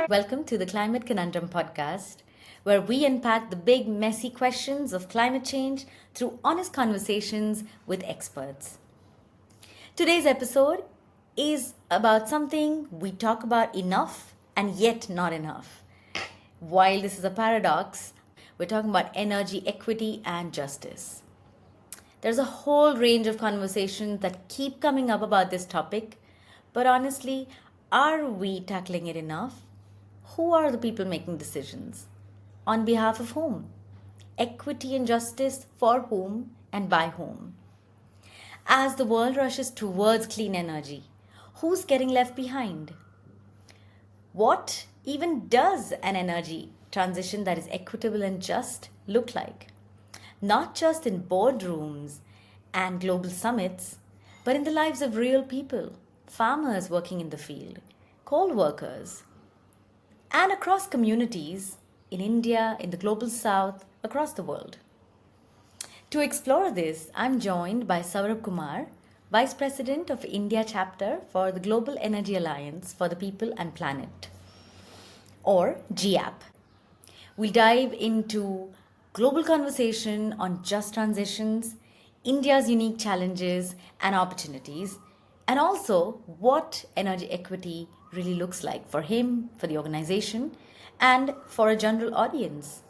Welcome to the Climate Conundrum podcast, where we unpack the big, messy questions of climate change through honest conversations with experts. Today's episode is about something we talk about enough and yet not enough. While this is a paradox, we're talking about energy equity and justice. There's a whole range of conversations that keep coming up about this topic, but honestly, are we tackling it enough? Who are the people making decisions? On behalf of whom? Equity and justice for whom and by whom? As the world rushes towards clean energy, who's getting left behind? What even does an energy transition that is equitable and just look like? Not just in boardrooms and global summits, but in the lives of real people, farmers working in the field, coal workers, and across communities in India, in the global south, across the world. To explore this, I'm joined by Saurabh Kumar, Vice President of India Chapter for the Global Energy Alliance for the People and Planet, or GEAPP. We'll dive into global conversation on just transitions, India's unique challenges and opportunities, and also what energy equity really looks like for him, for the organization, and for a general audience.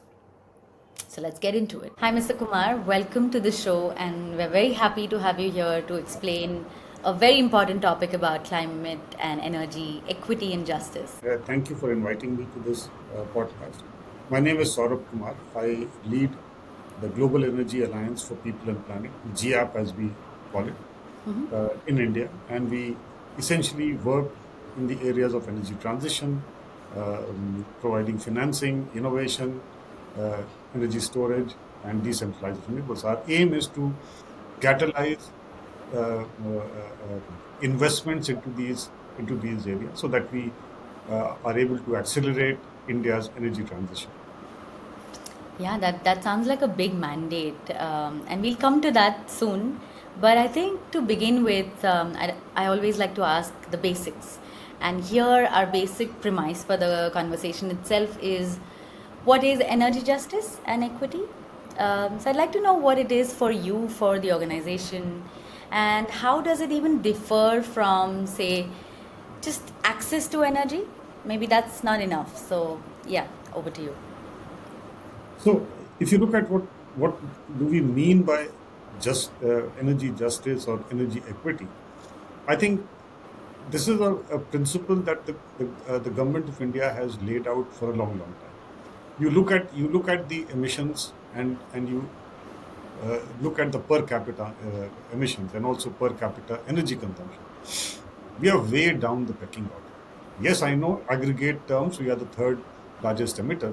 So let's get into it. Hi, Mr. Kumar. Welcome to the show, and we're very happy to have you here to explain a very important topic about climate and energy equity and justice. Thank you for inviting me to this podcast. My name is Saurabh Kumar. I lead the Global Energy Alliance for People and Planet, GEAPP as we call it, in India. And we essentially work in the areas of energy transition, providing financing, innovation, energy storage, and decentralized renewables. Our aim is to catalyze investments into these areas so that we are able to accelerate India's energy transition. Yeah, that sounds like a big mandate, and we'll come to that soon. But I think to begin with, I always like to ask the basics. And here, our basic premise for the conversation itself is what is energy justice and equity? So I'd like to know what it is for you, for the organization, and how does it even differ from, say, just access to energy? Maybe that's not enough. So, yeah, over to you. So, if you look at what do we mean by just energy justice or energy equity, I think this is a principle that the government of India has laid out for a long time. You look at the emissions and you look at the per capita emissions and also per capita energy consumption. We are way down the pecking order. Yes, I know aggregate terms we are the third largest emitter,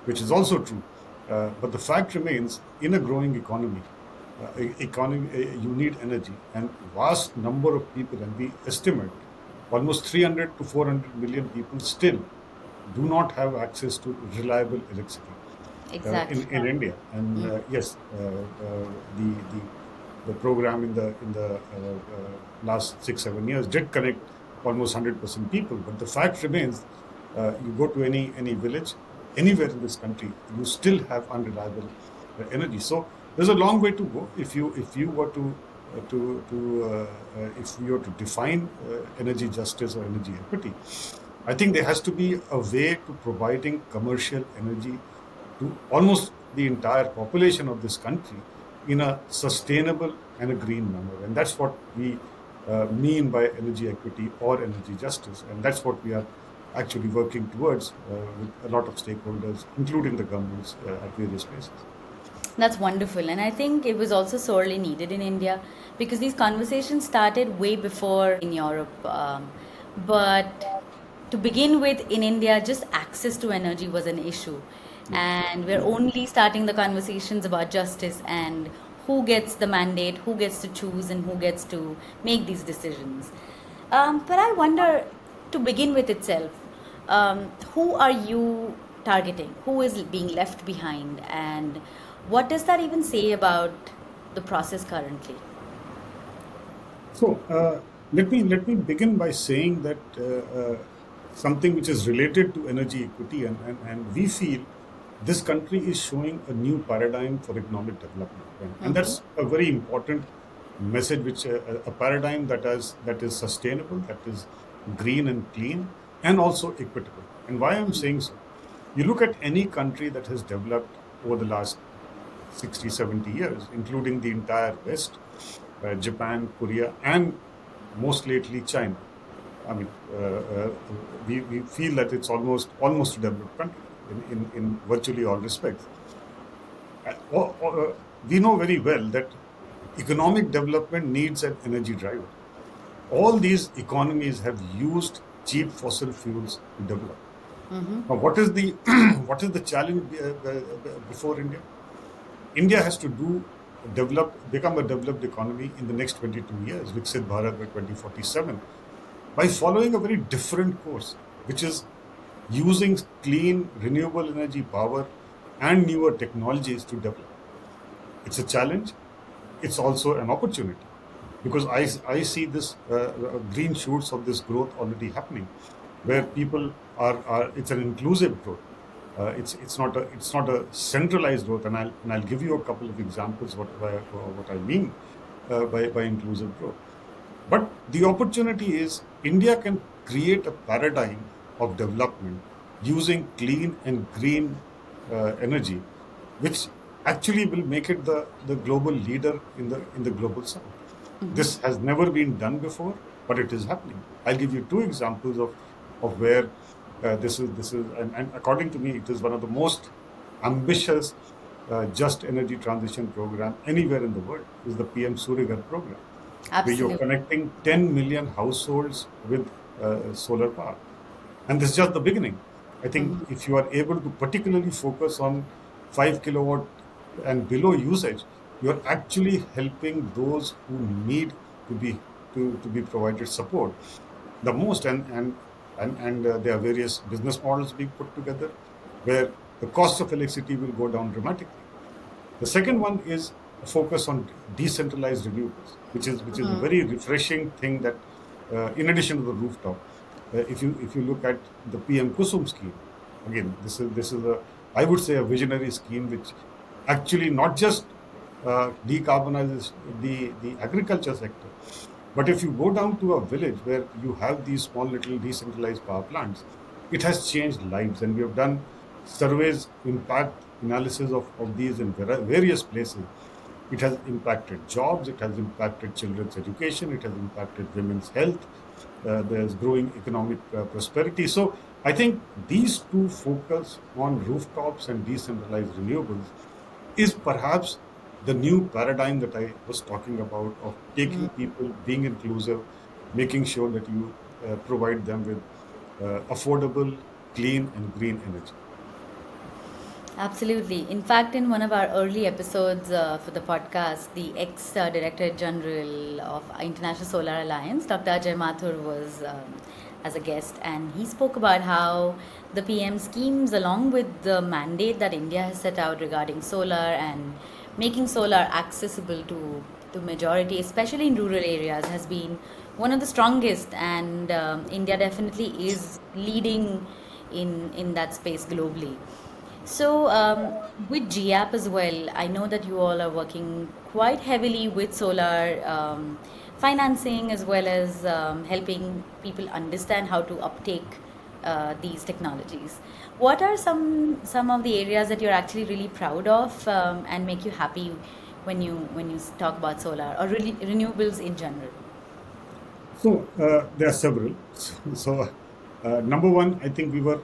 which is also true. But the fact remains, in a growing economy, you need energy, and vast number of people, and we estimate almost 300 to 400 million people still do not have access to reliable electricity Exactly. in India. And yes, the program in the last 6-7 years did connect almost 100% people. But the fact remains, you go to any village, anywhere in this country, you still have unreliable energy. So there's a long way to go. If you were to define energy justice or energy equity, I think there has to be a way to providing commercial energy to almost the entire population of this country in a sustainable and a green manner. And that's what we mean by energy equity or energy justice. And that's what we are actually working towards with a lot of stakeholders, including the governments at various places. That's wonderful. And I think it was also sorely needed in India because these conversations started way before in Europe. But to begin with, in India, just access to energy was an issue. And we're only starting the conversations about justice and who gets the mandate, who gets to choose, and who gets to make these decisions. But I wonder, to begin with itself, who are you targeting? Who is being left behind? And what does that even say about the process currently? So let me begin by saying that something which is related to energy equity, and we feel this country is showing a new paradigm for economic development, and that's a very important message, which a paradigm that is sustainable, that is green and clean, and also equitable. And why I'm saying so, you look at any country that has developed over the last 60, 70 years, including the entire West, Japan, Korea, and most lately China. I mean, we feel that it's almost a developed country in virtually all respects. We know very well that economic development needs an energy driver. All these economies have used cheap fossil fuels to develop. Now, what is the what is the challenge before India? India has to become a developed economy in the next 22 years, Viksit Bharat by 2047, by following a very different course, which is using clean, renewable energy power and newer technologies to develop. It's a challenge. It's also an opportunity, because I see this green shoots of this growth already happening, where people are it's an inclusive growth. It's not a centralized growth, and I'll give you a couple of examples what I mean by inclusive growth. But the opportunity is India can create a paradigm of development using clean and green energy, which actually will make it the global leader in the global south. This has never been done before, but it is happening. I'll give you two examples of where this is, and according to me, it is one of the most ambitious just energy transition program anywhere in the world. Is the PM Surya Ghar program, where you're Absolutely. connecting 10 million households with solar power. And this is just the beginning. I think if you are able to particularly focus on 5 kilowatt and below usage, you're actually helping those who need to be provided support the most. And there are various business models being put together where the cost of electricity will go down dramatically. The second one is a focus on decentralized renewables, which is a very refreshing thing that, in addition to the rooftop, if you look at the PM Kusum scheme, again, this is a, I would say, a visionary scheme which actually not just decarbonizes the agriculture sector, but if you go down to a village where you have these small little decentralized power plants, it has changed lives. And we have done surveys, impact analysis of these in various places. It has impacted jobs, it has impacted children's education, it has impacted women's health, there's growing economic prosperity. So I think these two focus on rooftops and decentralized renewables is perhaps the new paradigm that I was talking about, of taking people, being inclusive, making sure that you provide them with affordable, clean, and green energy. Absolutely. In fact, in one of our early episodes for the podcast, the ex Director General of International Solar Alliance, Dr. Ajay Mathur, was as a guest, and he spoke about how the PM schemes, along with the mandate that India has set out regarding solar and making solar accessible to majority, especially in rural areas, has been one of the strongest, and India definitely is leading in that space globally. So, with GEAPP as well, I know that you all are working quite heavily with solar financing, as well as helping people understand how to uptake these technologies. What are some of the areas that you're actually really proud of and make you happy when you talk about solar or really renewables in general? So there are several. So, number one, I think we were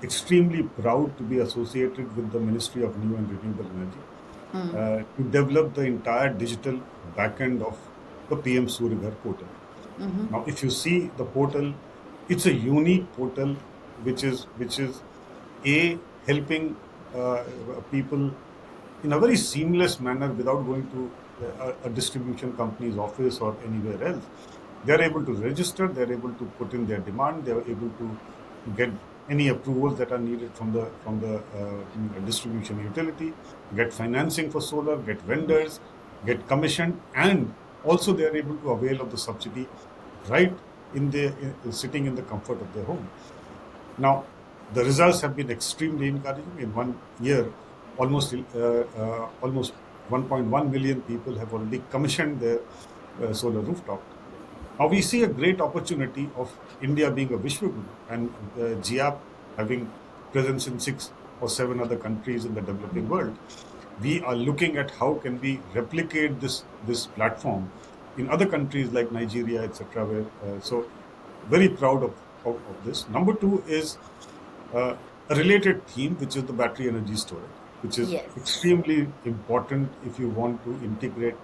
extremely proud to be associated with the Ministry of New and Renewable Energy to develop the entire digital backend of the PM Surya Ghar portal. Now, if you see the portal, it's a unique portal which is a helping people in a very seamless manner without going to a distribution company's office or anywhere else. They're able to register, they're able to put in their demand, they're able to get any approvals that are needed from the distribution utility, get financing for solar, get vendors, get commissioned, and also they're able to avail of the subsidy right sitting in the comfort of their home. Now, the results have been extremely encouraging. In 1 year, almost 1.1 million people have already commissioned their solar rooftop. Now we see a great opportunity of India being a Vishwaguru and GEAPP having presence in 6 or 7 other countries in the developing world. We are looking at how can we replicate this platform in other countries like Nigeria, etc. Where so very proud of this. Number two is a related theme, which is the battery energy storage, which is Yes. extremely important if you want to integrate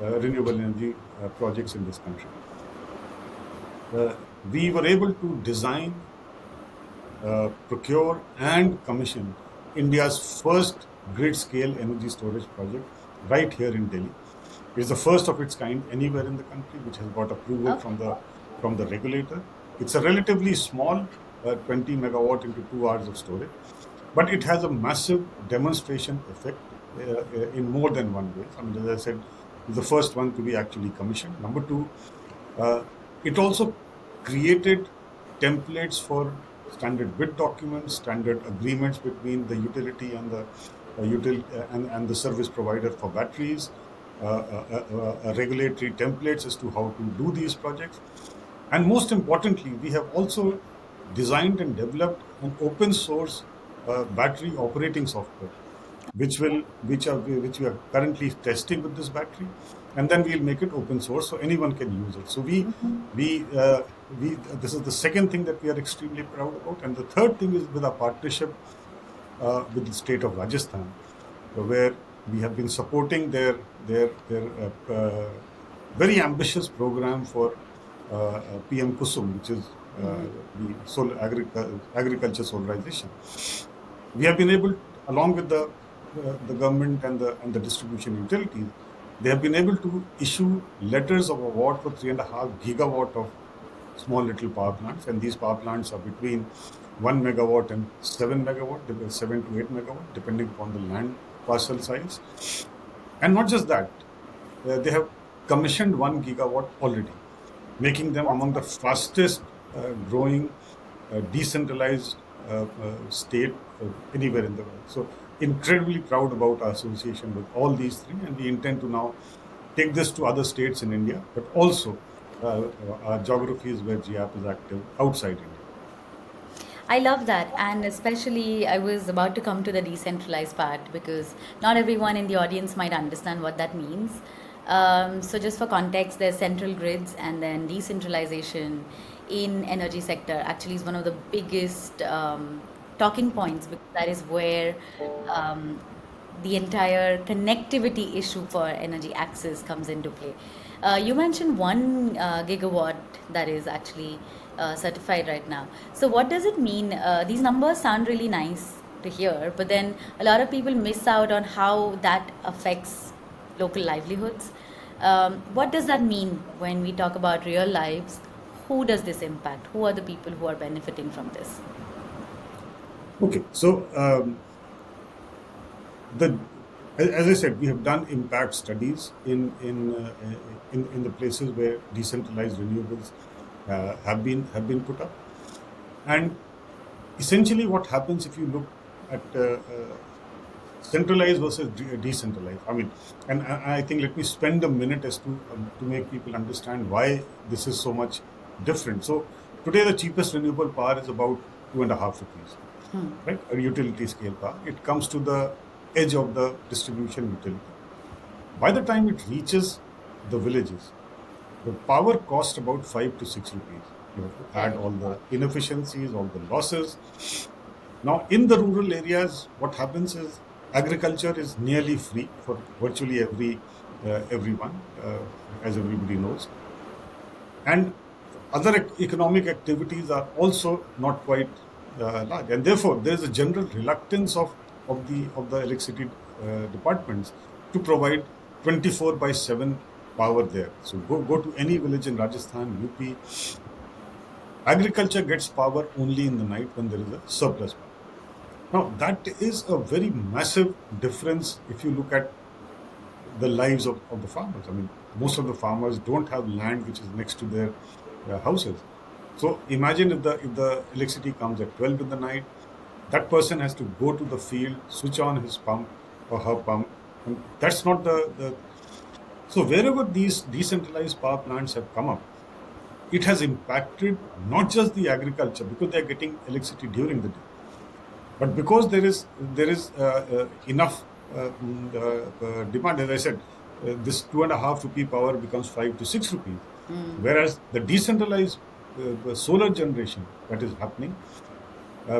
renewable energy projects in this country. We were able to design, procure, and commission India's first grid scale energy storage project right here in Delhi. It's the first of its kind anywhere in the country, which has got approval Okay. from the regulator. It's a relatively small 20 megawatt into 2 hours of storage, but it has a massive demonstration effect in more than one way. I mean, as I said, it's the first one to be actually commissioned. Number two, uh, it also created templates for standard bid documents, standard agreements between the utility and the and the service provider for batteries, regulatory templates as to how to do these projects. And most importantly, we have also designed and developed an open source battery operating software, which we are currently testing with this battery, and then we'll make it open source so anyone can use it. So we this is the second thing that we are extremely proud about, and the third thing is with our partnership with the state of Rajasthan, where we have been supporting their very ambitious program for PM Kusum, which is the agriculture solarization. We have been able, along with the government and the distribution utilities, they have been able to issue letters of award for 3.5 gigawatt of small little power plants, and these power plants are between 1 megawatt and 7 megawatt, 7 to 8 megawatt, depending upon the land parcel size. And not just that, they have commissioned 1 gigawatt already, making them among the fastest growing decentralized state anywhere in the world. So incredibly proud about our association with all these three, and we intend to now take this to other states in India, but also our geographies where GEAPP is active outside India. I love that. And especially, I was about to come to the decentralized part because not everyone in the audience might understand what that means. So, just for context, there's central grids and then decentralization in energy sector actually is one of the biggest talking points because that is where um, the entire connectivity issue for energy access comes into play. You mentioned 1 gigawatt that is actually certified right now. So, what does it mean? These numbers sound really nice to hear, but then a lot of people miss out on how that affects local livelihoods. What does that mean when we talk about real lives? Who does this impact? Who are the people who are benefiting from this? Okay, so the as I said, we have done impact studies in the places where decentralized renewables have been put up, and essentially what happens if you look at centralized versus decentralized. I mean, and I think let me spend a minute as to make people understand why this is so much different. So today the cheapest renewable power is about 2.5 rupees, right? A utility scale power. It comes to the edge of the distribution utility. By the time it reaches the villages, the power costs about 5 to 6 rupees. You have to add Right. all the inefficiencies, all the losses. Now, in the rural areas, what happens is agriculture is nearly free for virtually everyone, as everybody knows, and other economic activities are also not quite large, and therefore there is a general reluctance of the electricity departments to provide 24/7 power there. So go to any village in Rajasthan, UP. Agriculture gets power only in the night when there is a surplus power. Now, that is a very massive difference if you look at the lives of the farmers. I mean, most of the farmers don't have land which is next to their houses. So imagine if the electricity comes at 12 in the night, that person has to go to the field, switch on his pump or her pump, and that's not the. So wherever these decentralized power plants have come up, it has impacted not just the agriculture because they are getting electricity during the day, but because there is enough demand. As I said, this 2.5 rupee power becomes 5 to 6 rupees, whereas the decentralized solar generation that is happening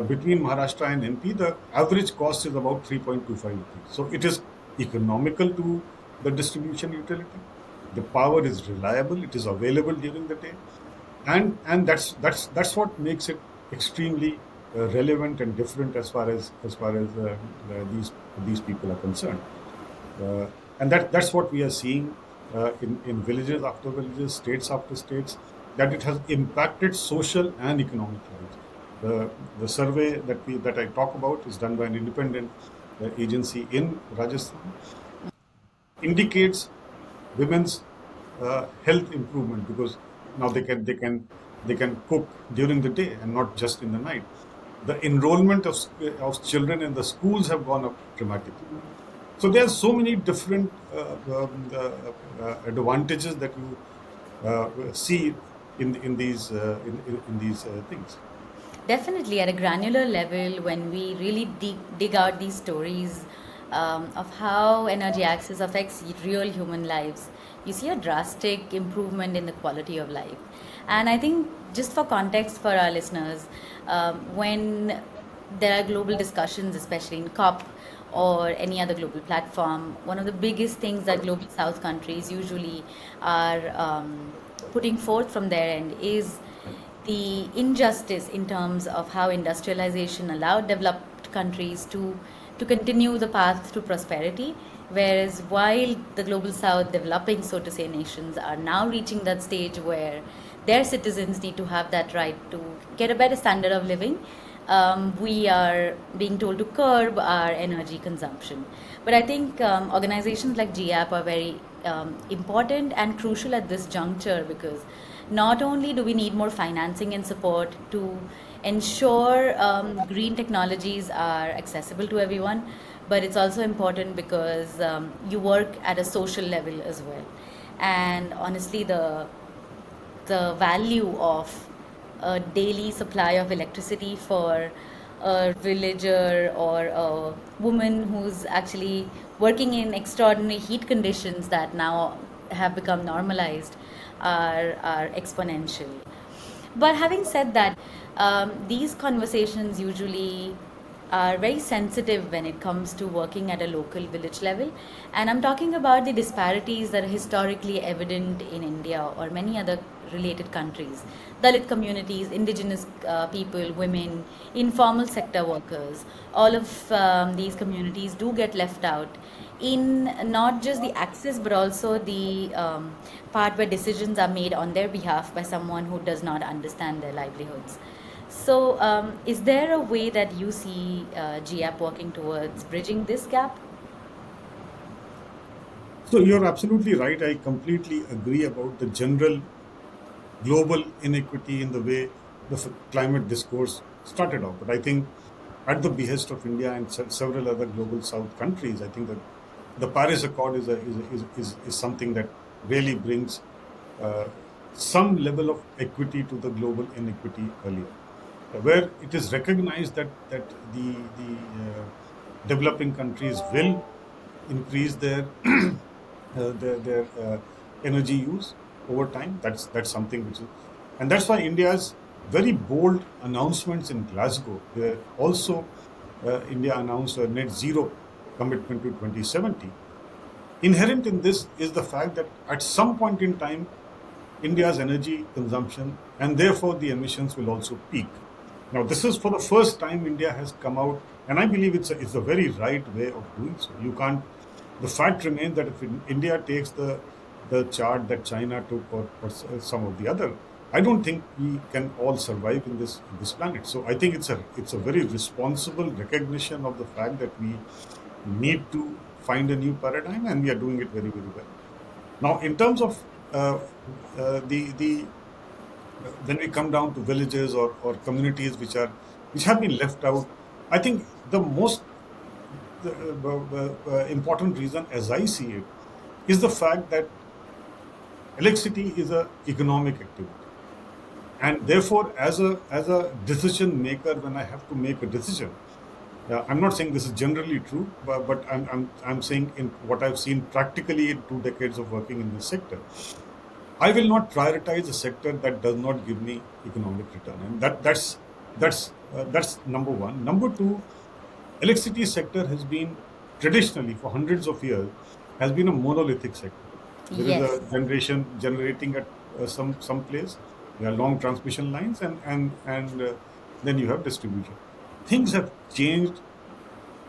between Maharashtra and MP, the average cost is about 3.25 rupees. So it is economical to the distribution utility. The power is reliable. It is available during the day, and that's what makes it extremely relevant and different as far as these people are concerned. Uh, and that's what we are seeing in villages after villages, states after states, that it has impacted social and economic lives. The survey that I talk about is done by an independent agency in Rajasthan, indicates women's health improvement because now they can cook during the day and not just in the night. The enrollment of children in the schools have gone up dramatically. So there are so many different advantages that you see in these things. Definitely, at a granular level, when we really dig out these stories of how energy access affects real human lives, you see a drastic improvement in the quality of life. And I think, just for context for our listeners, when there are global discussions, especially in COP or any other global platform, one of the biggest things that global south countries usually are putting forth from their end is the injustice in terms of how industrialization allowed developed countries to continue the path to prosperity, whereas while the global south, developing, so to say, nations are now reaching that stage where their citizens need to have that right to get a better standard of living, we are being told to curb our energy consumption. But I think organizations like GEAPP are very important and crucial at this juncture, because not only do we need more financing and support to ensure green technologies are accessible to everyone, but it's also important because you work at a social level as well. And honestly, the value of a daily supply of electricity for a villager or a woman who's actually working in extraordinary heat conditions that now have become normalized are exponential. But having said that, these conversations usually are very sensitive when it comes to working at a local village level. And I'm talking about the disparities that are historically evident in India or many other related countries. Dalit communities, indigenous people, women, informal sector workers, all of these communities do get left out in not just the access but also the part where decisions are made on their behalf by someone who does not understand their livelihoods. So, is there a way that you see GAP working towards bridging this gap? So you're absolutely right. I completely agree about the general global inequity in the way the climate discourse started off. But I think at the behest of India and several other global south countries, I think that the Paris Accord is something that really brings uh, some level of equity to the global inequity earlier, where it is recognized that the developing countries will increase their energy use over time. That's something which is, and that's why India's very bold announcements in Glasgow, where also India announced a net zero commitment to 2070. Inherent in this is the fact that at some point in time, India's energy consumption and therefore the emissions will also peak. Now, this is for the first time India has come out, and I believe it's a very right way of doing so. You can't. The fact remains that if India takes the chart that China took, or some of the other, I don't think we can all survive in this planet. So I think it's a very responsible recognition of the fact that we need to find a new paradigm, and we are doing it very, very well. Now, in terms of uh, the when we come down to villages or communities which have been left out, I think the most important reason, as I see it, is the fact that electricity is a economic activity, and therefore, as a decision maker, when I have to make a decision, I'm not saying this is generally true, but I'm saying in what I've seen practically in 2 decades of working in this sector, I will not prioritize a sector that does not give me economic return, and that's number one. Number two, electricity sector has been traditionally for hundreds of years has been a monolithic sector. There is a Yes. generation generating at some place. There are long transmission lines, and then you have distribution. Things have changed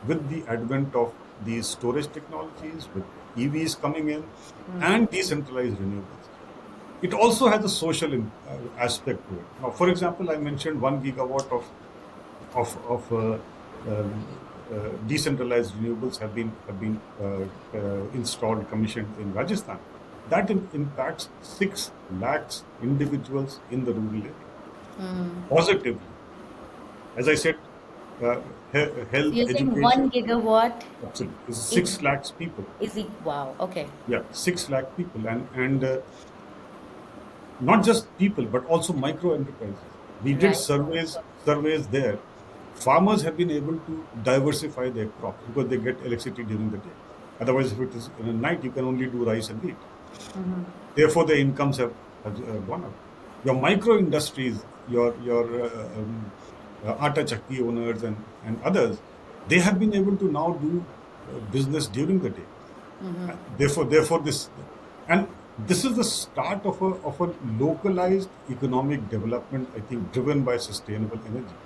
with the advent of these storage technologies, with EVs coming in, and decentralized renewables. It also has a social aspect to it. Now, for example, I mentioned 1 gigawatt of decentralized renewables have been installed, commissioned in Rajasthan. That impacts 6 lakhs individuals in the rural area positively. As I said, So health, you're saying education, 1 gigawatt absolutely, is is 6 lakhs people. wow. Okay. Yeah, 6 lakh people, and not just people, but also micro enterprises. We did Right. surveys there. Farmers have been able to diversify their crops because they get electricity during the day. Otherwise, if it is in the night, you can only do rice and wheat. Therefore, their incomes have gone up. Your micro industries, your atta chakki owners and others, they have been able to now do business during the day. Therefore, this is the start of a localized economic development, I think, driven by sustainable energy.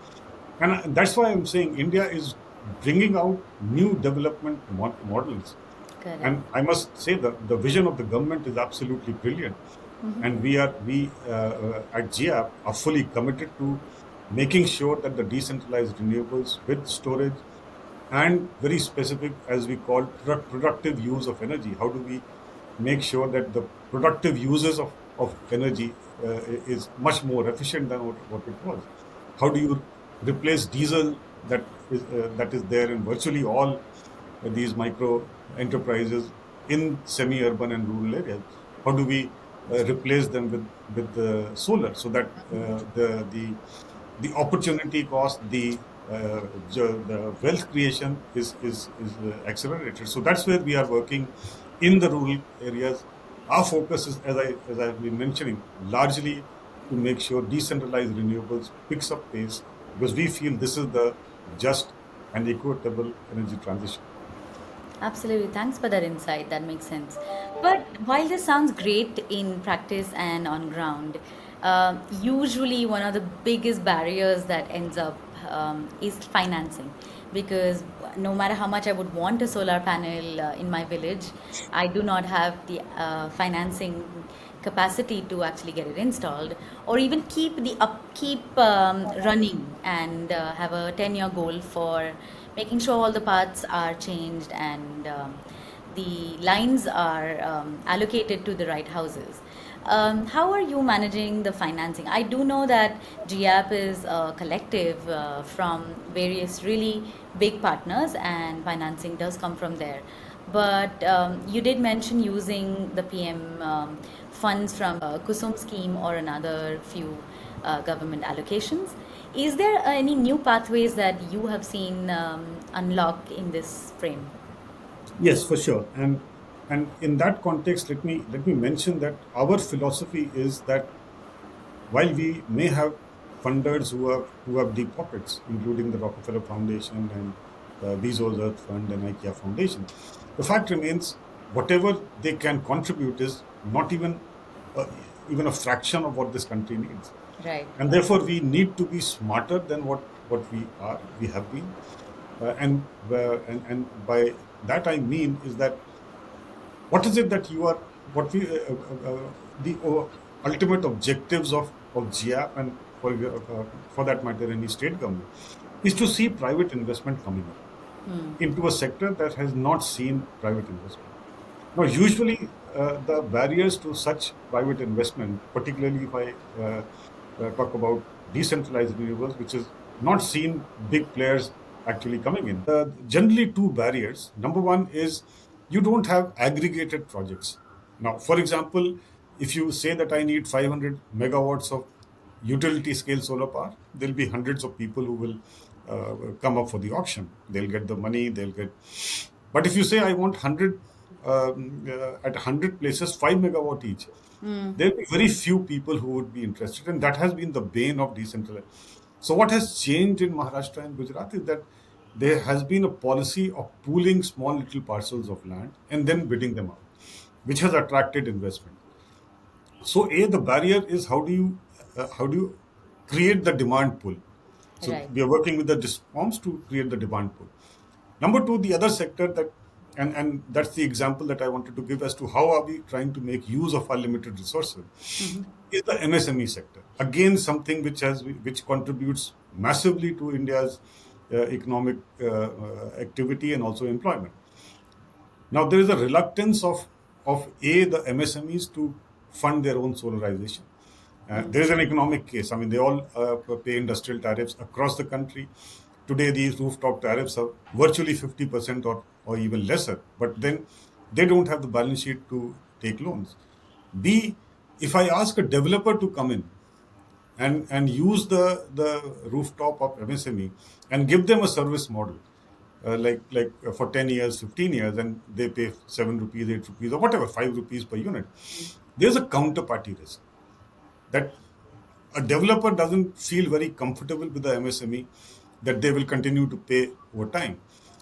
And that's why I'm saying India is bringing out new development models. Correct. And I must say that the vision of the government is absolutely brilliant. And we at GEAPP are fully committed to making sure that the decentralized renewables with storage and very specific, as we call, productive use of energy. How do we make sure that the productive uses of energy is much more efficient than what it was? How do you replace diesel that is there in virtually all these micro enterprises in semi-urban and rural areas? How do we replace them with the solar so that the opportunity cost, the wealth creation is accelerated? So that's where we are working in the rural areas. Our focus is, as I've been mentioning, largely to make sure decentralized renewables picks up pace, because we feel this is the just and equitable energy transition. Absolutely. Thanks for that insight. That makes sense. But while this sounds great in practice and on ground, usually one of the biggest barriers that ends up is financing. Because no matter how much I would want a solar panel in my village, I do not have the financing capacity to actually get it installed, or even keep the upkeep running and have a 10-year goal for making sure all the parts are changed and the lines are allocated to the right houses. How are you managing the financing? I do know that GAP is a collective from various really big partners, and financing does come from there. But you did mention using the PM funds from Kusum scheme or another few government allocations. Is there any new pathways that you have seen unlock in this frame? Yes, for sure. And in that context, let me mention that our philosophy is that while we may have funders who have deep pockets, including the Rockefeller Foundation and Bezos Earth Fund and IKEA Foundation, the fact remains whatever they can contribute is not uh, even a fraction of what this country needs. Right. And therefore, we need to be smarter than what we have been. And by that I mean is that what is it that you are what we the ultimate objectives of GIAP, and for that matter any state government, is to see private investment coming up into a sector that has not seen private investment. Now, usually the barriers to such private investment, particularly if I talk about decentralized renewables, which is not seen big players actually coming in. Generally, two barriers. Number one is you don't have aggregated projects. Now, for example, if you say that I need 500 megawatts of utility scale solar power, there'll be hundreds of people who will come up for the auction. They'll get the money, they'll get. But if you say I want 100 at 100 places, 5 megawatt each, there'll be very few people who would be interested, and that has been the bane of decentralized. So, what has changed in Maharashtra and Gujarat is that there has been a policy of pooling small little parcels of land and then bidding them out, which has attracted investment. So, the barrier is how do you create the demand pool? So, Right. we are working with the discoms to create the demand pool. Number two, the other sector that, and that's the example that I wanted to give as to how are we trying to make use of our limited resources, is the MSME sector. Again, something which contributes massively to India's economic activity and also employment. Now, there is a reluctance of the MSMEs to fund their own solarization. There is an economic case. I mean, they all pay industrial tariffs across the country. Today, these rooftop tariffs are virtually 50% or even lesser. But then they don't have the balance sheet to take loans. B, if I ask a developer to come in and use the rooftop of MSME and give them a service model, for 10 years, 15 years, and they pay 7 rupees, 8 rupees, or whatever, 5 rupees per unit, there's a counterparty risk that a developer doesn't feel very comfortable with the MSME that they will continue to pay over time.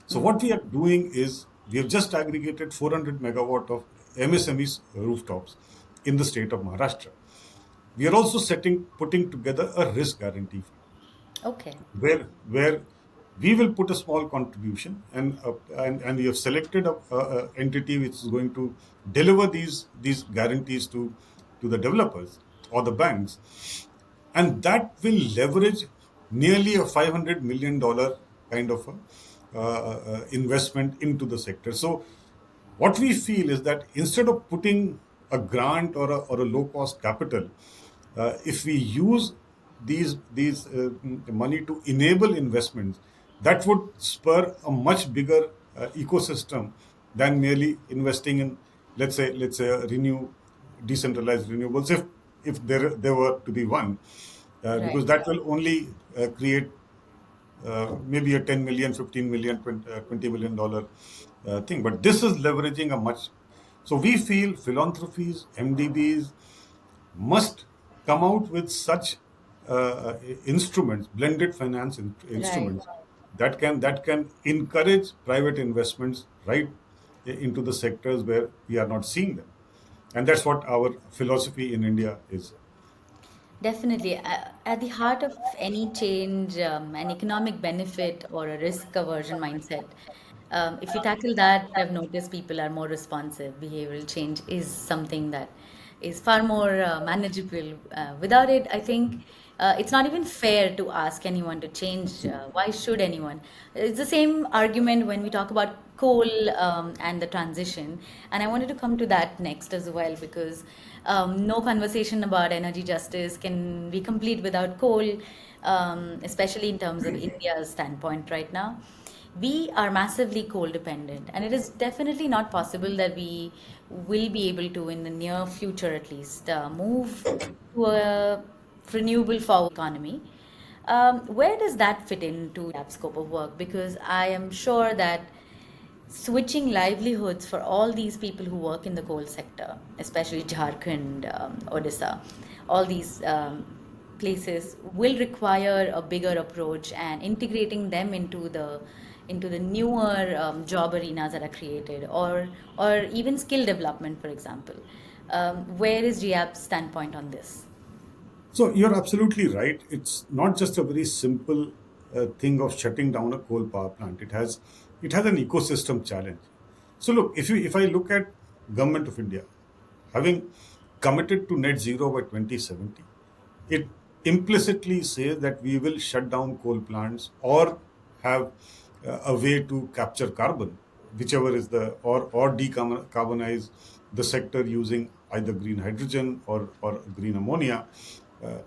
So what we are doing is we have just aggregated 400 megawatt of MSMEs rooftops in the state of Maharashtra. We are also putting together a risk guarantee fund Okay. where we will put a small contribution, and we have selected a entity which is going to deliver these guarantees to the developers or the banks, and that will leverage nearly a $500 million kind of investment into the sector. So what we feel is that instead of putting a grant or a low cost capital, if we use these money to enable investments, that would spur a much bigger ecosystem than merely investing in, let's say decentralized renewables, if there were to be one, Right. because that will only create maybe a 10 million, 15 million, $20 million thing. But this is leveraging a much. So we feel philanthropies, MDBs must come out with such instruments, blended finance Right. instruments that can encourage private investments right into the sectors where we are not seeing them, and that's what our philosophy in India is. Definitely. At the heart of any change, an economic benefit or a risk aversion mindset, if you tackle that, I've noticed people are more responsive. Behavioral change is something that is far more manageable. Without it, I think it's not even fair to ask anyone to change. Why should anyone? It's the same argument when we talk about coal and the transition. And I wanted to come to that next as well because no conversation about energy justice can be complete without coal, especially in terms of India's standpoint right now. We are massively coal dependent, and it is definitely not possible that we will be able to, in the near future at least, move to a renewable forward economy. Where does that fit into GAP scope of work? Because I am sure that switching livelihoods for all these people who work in the coal sector, especially Jharkhand, Odisha, all these places will require a bigger approach and integrating them into the newer job arenas that are created, or even skill development, for example. Where is GAP's standpoint on this? So you're absolutely right. It's not just a very simple thing of shutting down a coal power plant. It has an ecosystem challenge. So look, if I look at government of India having committed to net zero by 2070, it implicitly says that we will shut down coal plants or have a way to capture carbon, whichever is the or decarbonize the sector using either green hydrogen or green ammonia. Uh,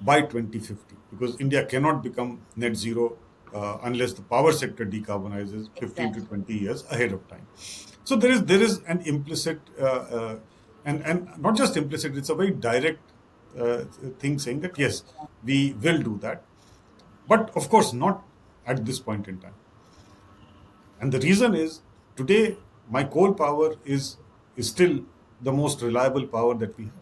by 2050, because India cannot become net zero unless the power sector decarbonizes 15 to Exactly. 20 years ahead of time. So there is an implicit and not just implicit, it's a very direct thing saying that yes, we will do that, but of course not at this point in time. And the reason is, today my coal power is still the most reliable power that we have.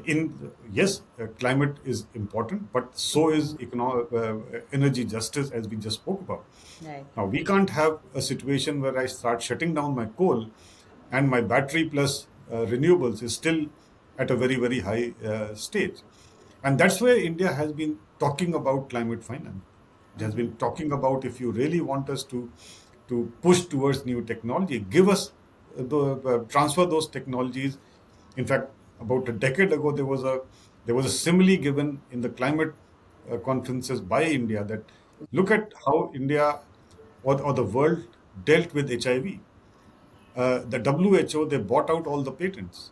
In Yes, climate is important, but so is energy justice, as we just spoke about. Right. Now we can't have a situation where I start shutting down my coal and my battery plus renewables is still at a very very high stage. And that's where India has been talking about climate finance. It has been talking about, if you really want us to push towards new technology, give us transfer those technologies. In fact, about a decade ago, there was a simile given in the climate conferences by India, that look at how India or the world dealt with HIV. The WHO, they bought out all the patents,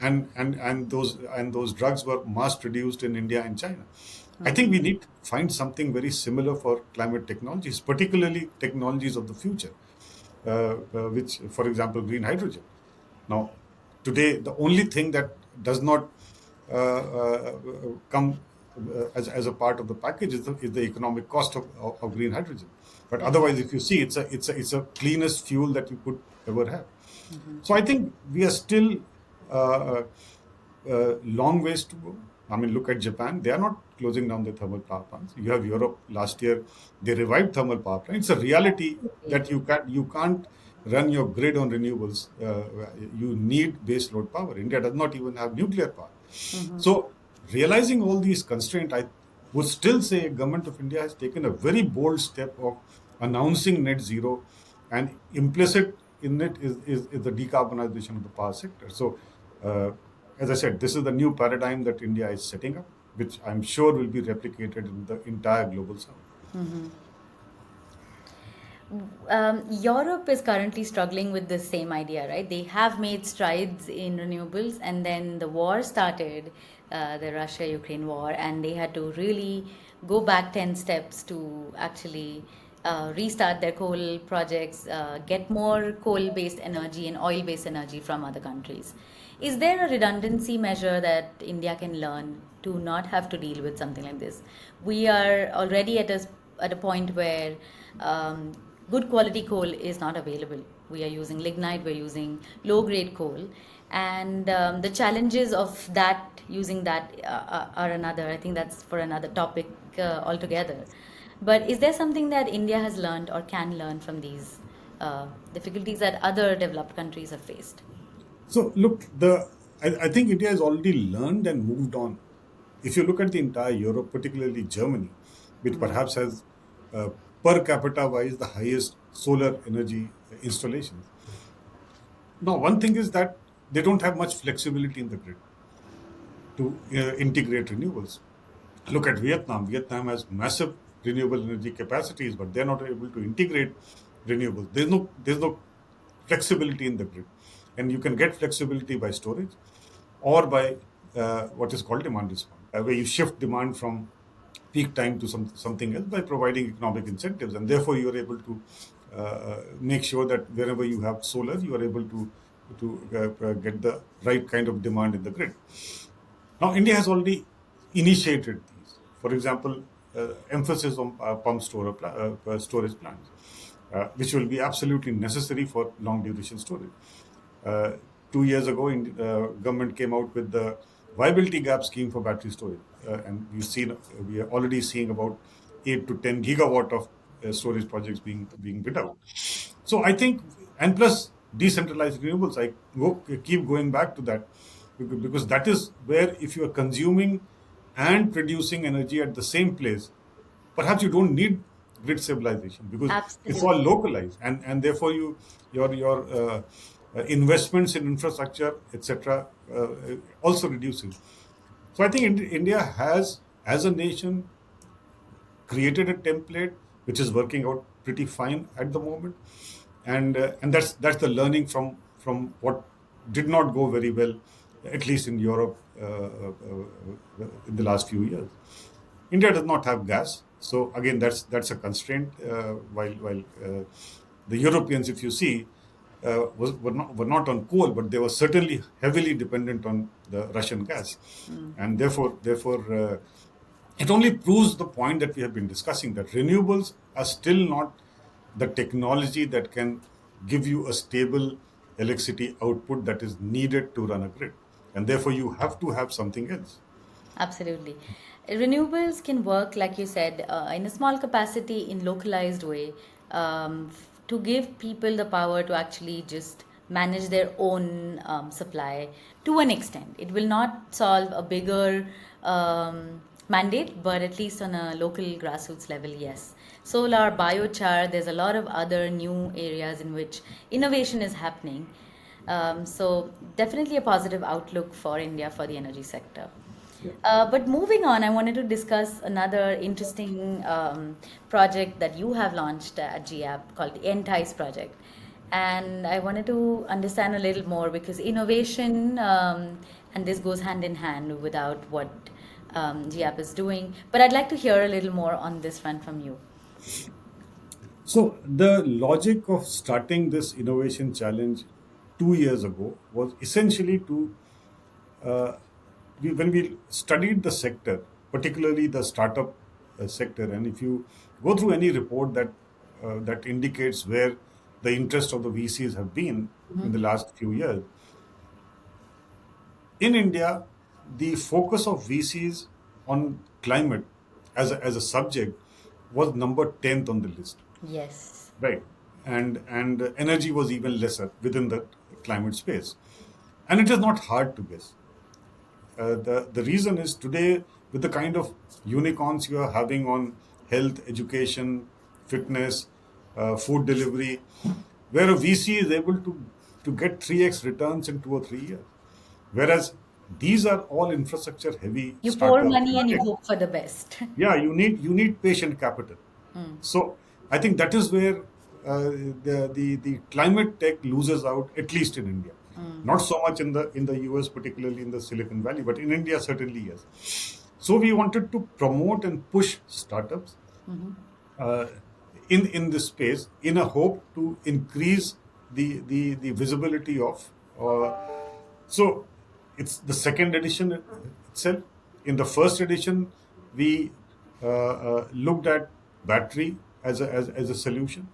and those drugs were mass produced in India and China. I think we need to find something very similar for climate technologies, particularly technologies of the future, which, for example, green hydrogen. Now, today, the only thing that does not come as a part of the package is the economic cost of green hydrogen. But otherwise, Exactly. if you see, it's a cleanest fuel that you could ever have. So I think we are still uh, long ways to go. I mean, look at Japan. They are not closing down their thermal power plants. You have Europe. Last year, they revived thermal power plants. It's a reality Absolutely. that you can't run your grid on renewables. You need base load power. India does not even have nuclear power. So, realizing all these constraints, I would still say government of India has taken a very bold step of announcing net zero, and implicit in it is the decarbonization of the power sector. So, uh, as I said, this is the new paradigm that India is setting up, which I'm sure will be replicated in the entire global south. Europe is currently struggling with the same idea, right? They have made strides in renewables, and then the war started, the Russia-Ukraine war, and they had to really go back 10 steps to actually restart their coal projects, get more coal-based energy and oil-based energy from other countries. Is there a redundancy measure that India can learn to not have to deal with something like this? We are already at a point where good quality coal is not available. We are using lignite, we're using low grade coal, and the challenges of that using that are another. I think that's for another topic altogether. But is there something that India has learned or can learn from these difficulties that other developed countries have faced? So, look, I think India has already learned and moved on. If you look at the entire Europe, particularly Germany, which perhaps has per capita wise the highest solar energy installations. Now, one thing is that they don't have much flexibility in the grid to integrate renewables. Look at Vietnam. Vietnam has massive renewable energy capacities, but they're not able to integrate renewables. There's no flexibility in the grid, and you can get flexibility by storage or by what is called demand response, where you shift demand from peak time to something else by providing economic incentives, and therefore you are able to make sure that wherever you have solar, you are able to get the right kind of demand in the grid. Now, India has already initiated these. For example, emphasis on storage plants, which will be absolutely necessary for long duration storage. Uh, 2 years ago, government came out with the viability gap scheme for battery storage, and we are already seeing about 8 to 10 gigawatt of storage projects being bid out. So I think, and plus decentralized renewables, keep going back to that, because that is where, if you are consuming and producing energy at the same place, perhaps you don't need grid stabilization, because it's all Absolutely. localized, and therefore your investments in infrastructure, etc., also reduces. So I think India has, as a nation, created a template which is working out pretty fine at the moment, and that's the learning from what did not go very well at least in Europe in the last few years. India does not have gas, so again that's a constraint. While the Europeans, if you see, were not on coal, but they were certainly heavily dependent on the Russian gas, and therefore it only proves the point that we have been discussing, that renewables are still not the technology that can give you a stable electricity output that is needed to run a grid, and therefore you have to have something else. Absolutely. Renewables can work, like you said, in a small capacity in localized way, to give people the power to actually just manage their own supply to an extent. It will not solve a bigger mandate, but at least on a local grassroots level, yes. Solar, biochar, there's a lot of other new areas in which innovation is happening. So definitely a positive outlook for India for the energy sector. Yeah. But moving on, I wanted to discuss another interesting project that you have launched at GEAPP called the Entice Project. And I wanted to understand a little more because innovation, and this goes hand in hand without what GEAPP is doing. But I'd like to hear a little more on this front from you. So the logic of starting this innovation challenge 2 years ago was essentially to when we studied the sector, particularly the startup sector, and if you go through any report that indicates where the interest of the VCs have been in the last few years, in India, the focus of VCs on climate as a subject was number 10th on the list, Yes. right? And energy was even lesser within the climate space. And it is not hard to guess. The reason is today, with the kind of unicorns you are having on health, education, fitness, food delivery, where a VC is able to get 3x returns in 2 or 3 years. Whereas these are all infrastructure heavy You pour startups. money and you hope for the best. Yeah, you need patient capital. So I think that is where the climate tech loses out, at least in India. Not so much in the US, particularly in the Silicon Valley, but in India certainly yes. So we wanted to promote and push startups uh, in this space in a hope to increase the visibility of. So it's the second edition itself. In the first edition, we looked at battery as a solution.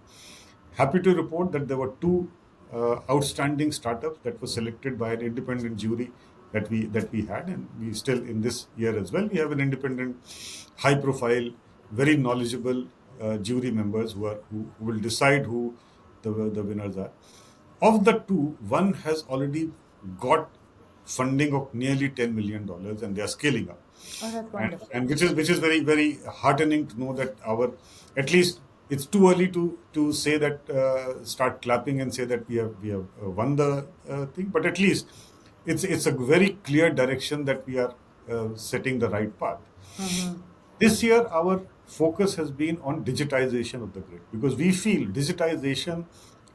Happy to report that there were two outstanding startups that were selected by an independent jury that we had, and we still in this year as well we have an independent, high profile, very knowledgeable jury members who will decide who the winners are. Of the two, one has already got funding of nearly $10 million, and they are scaling up. Oh, that's And, wonderful. and which is very very heartening to know that our, at least it's too early to say that, start clapping and say that we have won the thing, but at least it's a very clear direction that we are setting the right path. This year, our focus has been on digitization of the grid, because we feel digitization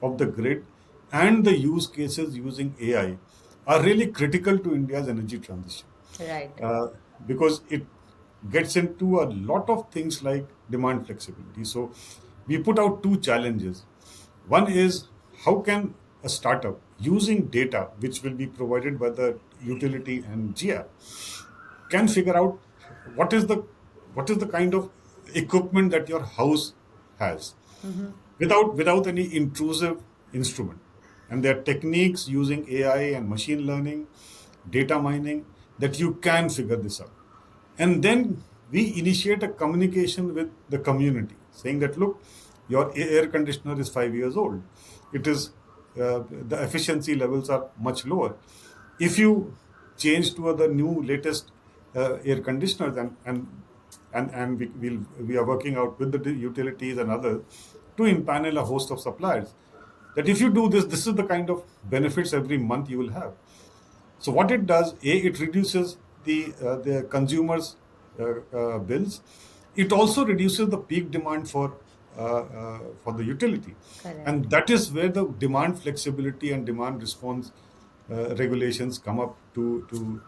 of the grid and the use cases using AI are really critical to India's energy transition. Right. uh, because it gets into a lot of things like demand flexibility. So we put out two challenges. One is, how can a startup using data which will be provided by the utility and GIA can figure out what is the what is the kind of equipment that your house has without any intrusive instrument. And there are techniques using AI and machine learning, data mining, that you can figure this out. And then we initiate a communication with the community saying that, look, your air conditioner is 5 years old. It is the efficiency levels are much lower. If you change to the new latest air conditioners, and we are working out with the utilities and others to impanel a host of suppliers, that if you do this, this is the kind of benefits every month you will have. So what it does, it reduces the consumers' bills. It also reduces the peak demand for the utility, Correct. and that is where the demand flexibility and demand response regulations come up to,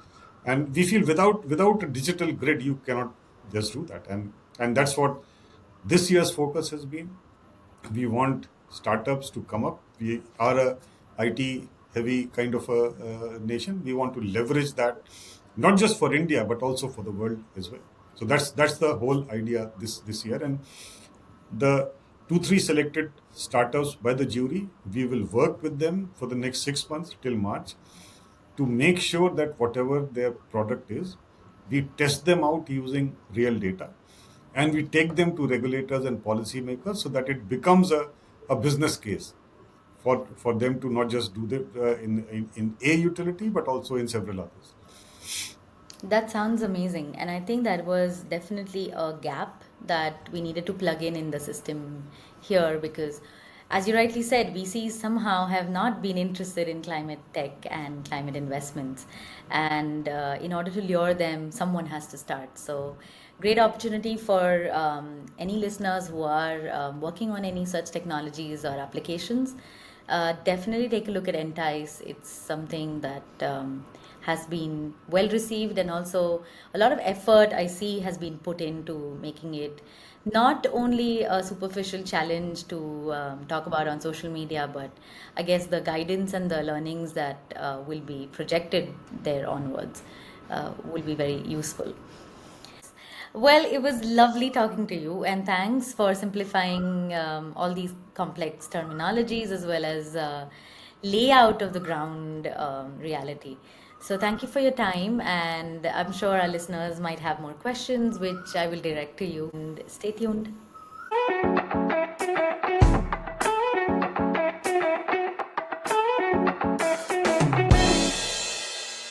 and we feel without a digital grid, you cannot just do that. And that's what this year's focus has been. We want startups to come up. We are a IT heavy kind of a nation. We want to leverage that not just for India but also for the world as well. So that's the whole idea this year. And the 2 3 selected startups by the jury, we will work with them for the next 6 months till March to make sure that whatever their product is, we test them out using real data, and we take them to regulators and policymakers so that it becomes a business case for them to not just do that in a utility but also in several others. That sounds amazing. And I think that was definitely a gap that we needed to plug in the system here because, as you rightly said, VCs somehow have not been interested in climate tech and climate investments. And in order to lure them, someone has to start. So, great opportunity for any listeners who are working on any such technologies or applications. Definitely take a look at Entice. It's something that has been well received, and also a lot of effort I see has been put into making it not only a superficial challenge to talk about on social media, but I guess the guidance and the learnings that will be projected there onwards will be very useful. Well, it was lovely talking to you, and thanks for simplifying all these complex terminologies as well as layout of the ground reality. So, thank you for your time, and I'm sure our listeners might have more questions, which I will direct to you. And stay tuned.